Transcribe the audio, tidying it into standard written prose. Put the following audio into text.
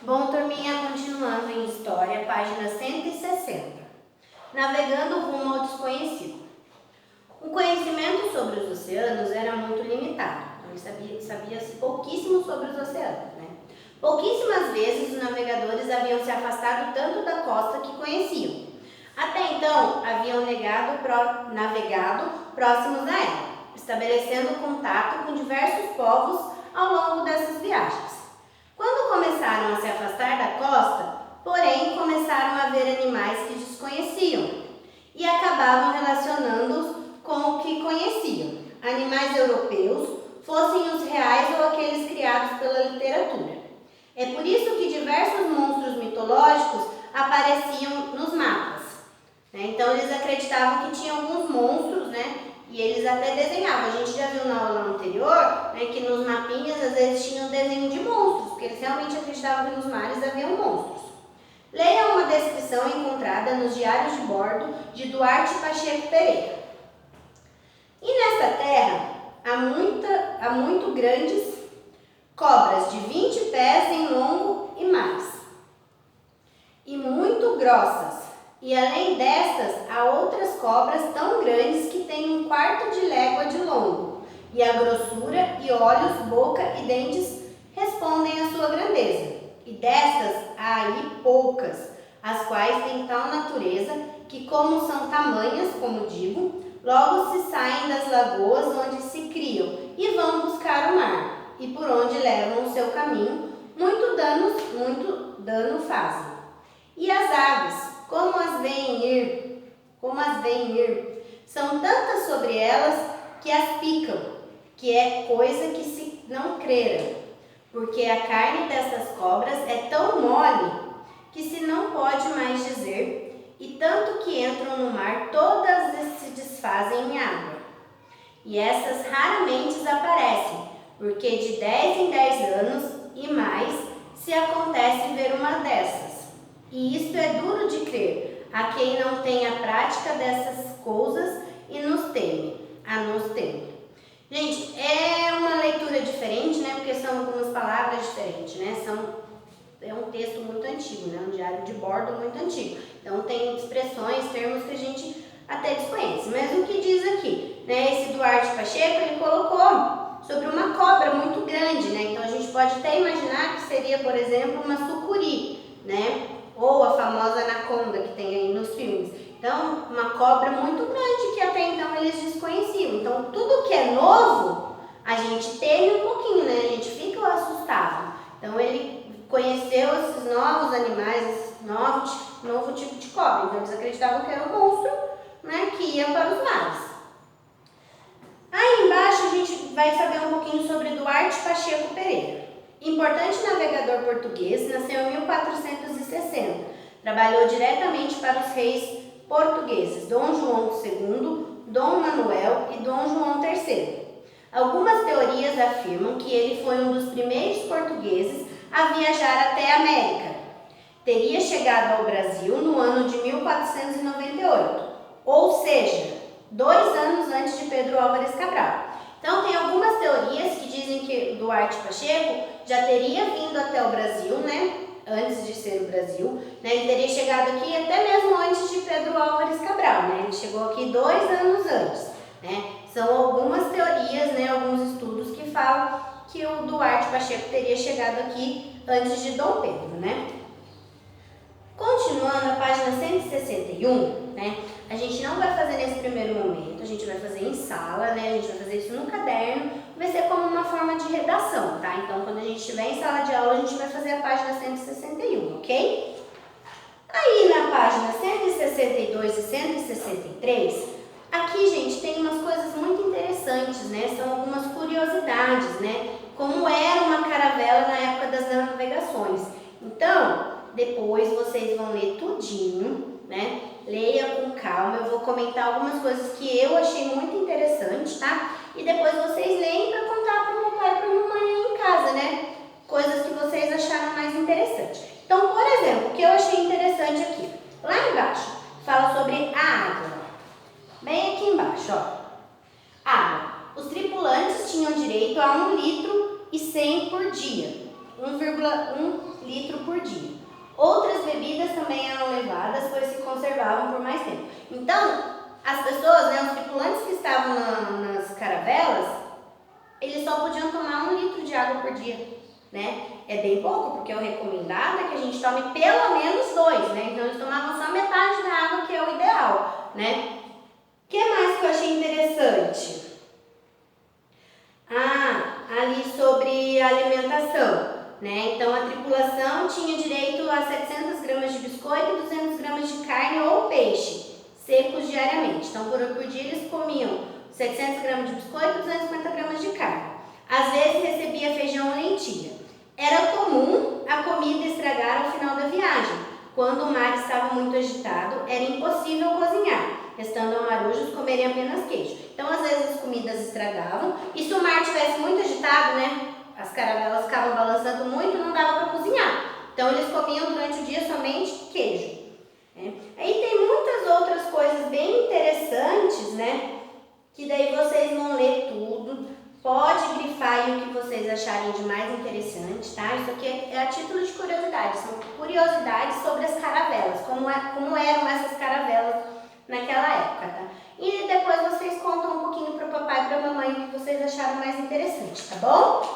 Bom, turminha, continuando em História, página 160. Navegando rumo ao desconhecido. O conhecimento sobre os oceanos era muito limitado. Então, sabia-se pouquíssimo sobre os oceanos, né? Pouquíssimas vezes os navegadores haviam se afastado tanto da costa que conheciam. Até então, haviam navegado próximos a ela, estabelecendo contato com diversos povos ao longo dessas viagens. Quando começaram a se afastar da costa, porém, começaram a ver animais que desconheciam e acabavam relacionando-os com o que conheciam. Animais europeus, fossem os reais ou aqueles criados pela literatura. É por isso que diversos monstros mitológicos apareciam nos mapas. Então, eles acreditavam que tinha alguns monstros, e eles até desenhavam. A gente já viu na aula anterior, que nos mapinhas às vezes tinha um desenho de monstros, porque eles realmente acreditavam que nos mares haviam monstros. Leia uma descrição encontrada nos diários de bordo de Duarte Pacheco Pereira. E nesta terra há muito grandes cobras de 20 pés em longo e mais, e muito grossas. E além destas, há outras cobras tão grandes que têm 1/4 de légua de longo, e a grossura e olhos, boca e dentes respondem à sua grandeza. E destas há aí poucas, as quais têm tal natureza que, como são tamanhas, como digo, logo se saem das lagoas onde se criam e vão buscar o mar, e por onde levam o seu caminho, muito dano fazem. E as aves, como as veem ir, são tantas sobre elas que as picam, que é coisa que se não crera, porque a carne dessas cobras é tão mole que se não pode mais dizer, e tanto que entram no mar, todas se desfazem em água. E essas raramente aparecem, porque de 10 em 10 anos e mais se acontece ver uma dessas. E isto é duro de crer a quem não tem a prática dessas coisas e nos teme. Gente, é uma leitura diferente, porque são algumas palavras diferentes, É um texto muito antigo, um diário de bordo muito antigo. Então tem expressões, termos que a gente até desconhece. Mas o que diz aqui, esse Duarte Pacheco, ele colocou sobre uma cobra muito grande, Então a gente pode até imaginar que seria, por exemplo, uma sucuri, ou a famosa anaconda que tem aí nos filmes. Então, uma cobra muito grande que até então eles desconheciam. Então, tudo que é novo, a gente teme um pouquinho, A gente fica assustado. Então, ele conheceu esses novos animais, esse novo tipo de cobra. Então, eles acreditavam que era um monstro, que ia para os mares. Aí embaixo, a gente vai saber um pouquinho sobre Duarte Pacheco Pereira. Importante navegador português, nasceu em 1460. Trabalhou diretamente para os reis portugueses Dom João II, Dom Manuel e Dom João III. Algumas teorias afirmam que ele foi um dos primeiros portugueses a viajar até a América. Teria chegado ao Brasil no ano de 1498, ou seja, 2 anos antes de Pedro Álvares Cabral. Então, tem algumas teorias que dizem que Duarte Pacheco já teria vindo até o Brasil, antes de ser o Brasil, Ele teria chegado aqui até mesmo antes de Pedro Álvares Cabral, Ele chegou aqui 2 anos antes, São algumas teorias, alguns estudos que falam que o Duarte Pacheco teria chegado aqui antes de Dom Pedro, Continuando a página 161, a gente não vai fazer nesse primeiro momento, a gente vai fazer em sala, a gente vai fazer isso no caderno, vai ser como uma forma de redação, tá? Então, quando a gente estiver em sala de aula, a gente vai fazer a página 161, ok? Aí, na página 162 e 163, aqui, gente, tem umas coisas muito interessantes, São algumas curiosidades, Como era uma caravela na época das navegações. Então, depois vocês vão ler tudinho, Leia com calma, eu vou comentar algumas coisas que eu achei muito interessante, tá? E depois vocês leem para contar para o papai e para a mamãe aí em casa, Coisas que vocês acharam mais interessantes. Então, por exemplo, o que eu achei interessante aqui, lá embaixo, fala sobre a água. Bem aqui embaixo, Água. Os tripulantes tinham direito a 1,1 litro por dia. 1,1 litro por dia. Outras bebidas também eram levadas, pois se conservavam por mais tempo. Então, as pessoas, né, os tripulantes que estavam nas caravelas, eles só podiam tomar 1 litro de água por dia, né? É bem pouco, porque o recomendado é que a gente tome pelo menos 2, né? Então, eles tomavam só metade da água, que é o ideal, né? O que mais que eu achei interessante? Ali sobre alimentação, né? Então, a tripulação tinha direito a 700 gramas de biscoito e 200 gramas de carne ou peixe secos diariamente. Então, por dia eles comiam 700 gramas de biscoito e 250 gramas de carne. Às vezes recebia feijão ou lentilha. Era comum a comida estragar ao final da viagem. Quando o mar estava muito agitado, era impossível cozinhar, restando ao marujos comerem apenas queijo. Então, às vezes as comidas estragavam, e se o mar estivesse muito agitado, né, as caravelas ficavam balançando muito, não dava para cozinhar. Então, eles comiam durante o dia somente queijo. Aí tem muitas outras coisas bem interessantes, né, que daí vocês vão ler tudo. Pode grifar aí o que vocês acharem de mais interessante, tá? Isso aqui é a título de curiosidade, são curiosidades sobre as caravelas, como eram essas caravelas naquela época, tá? E depois vocês contam um pouquinho para o papai e para a mamãe o que vocês acharam mais interessante, tá bom?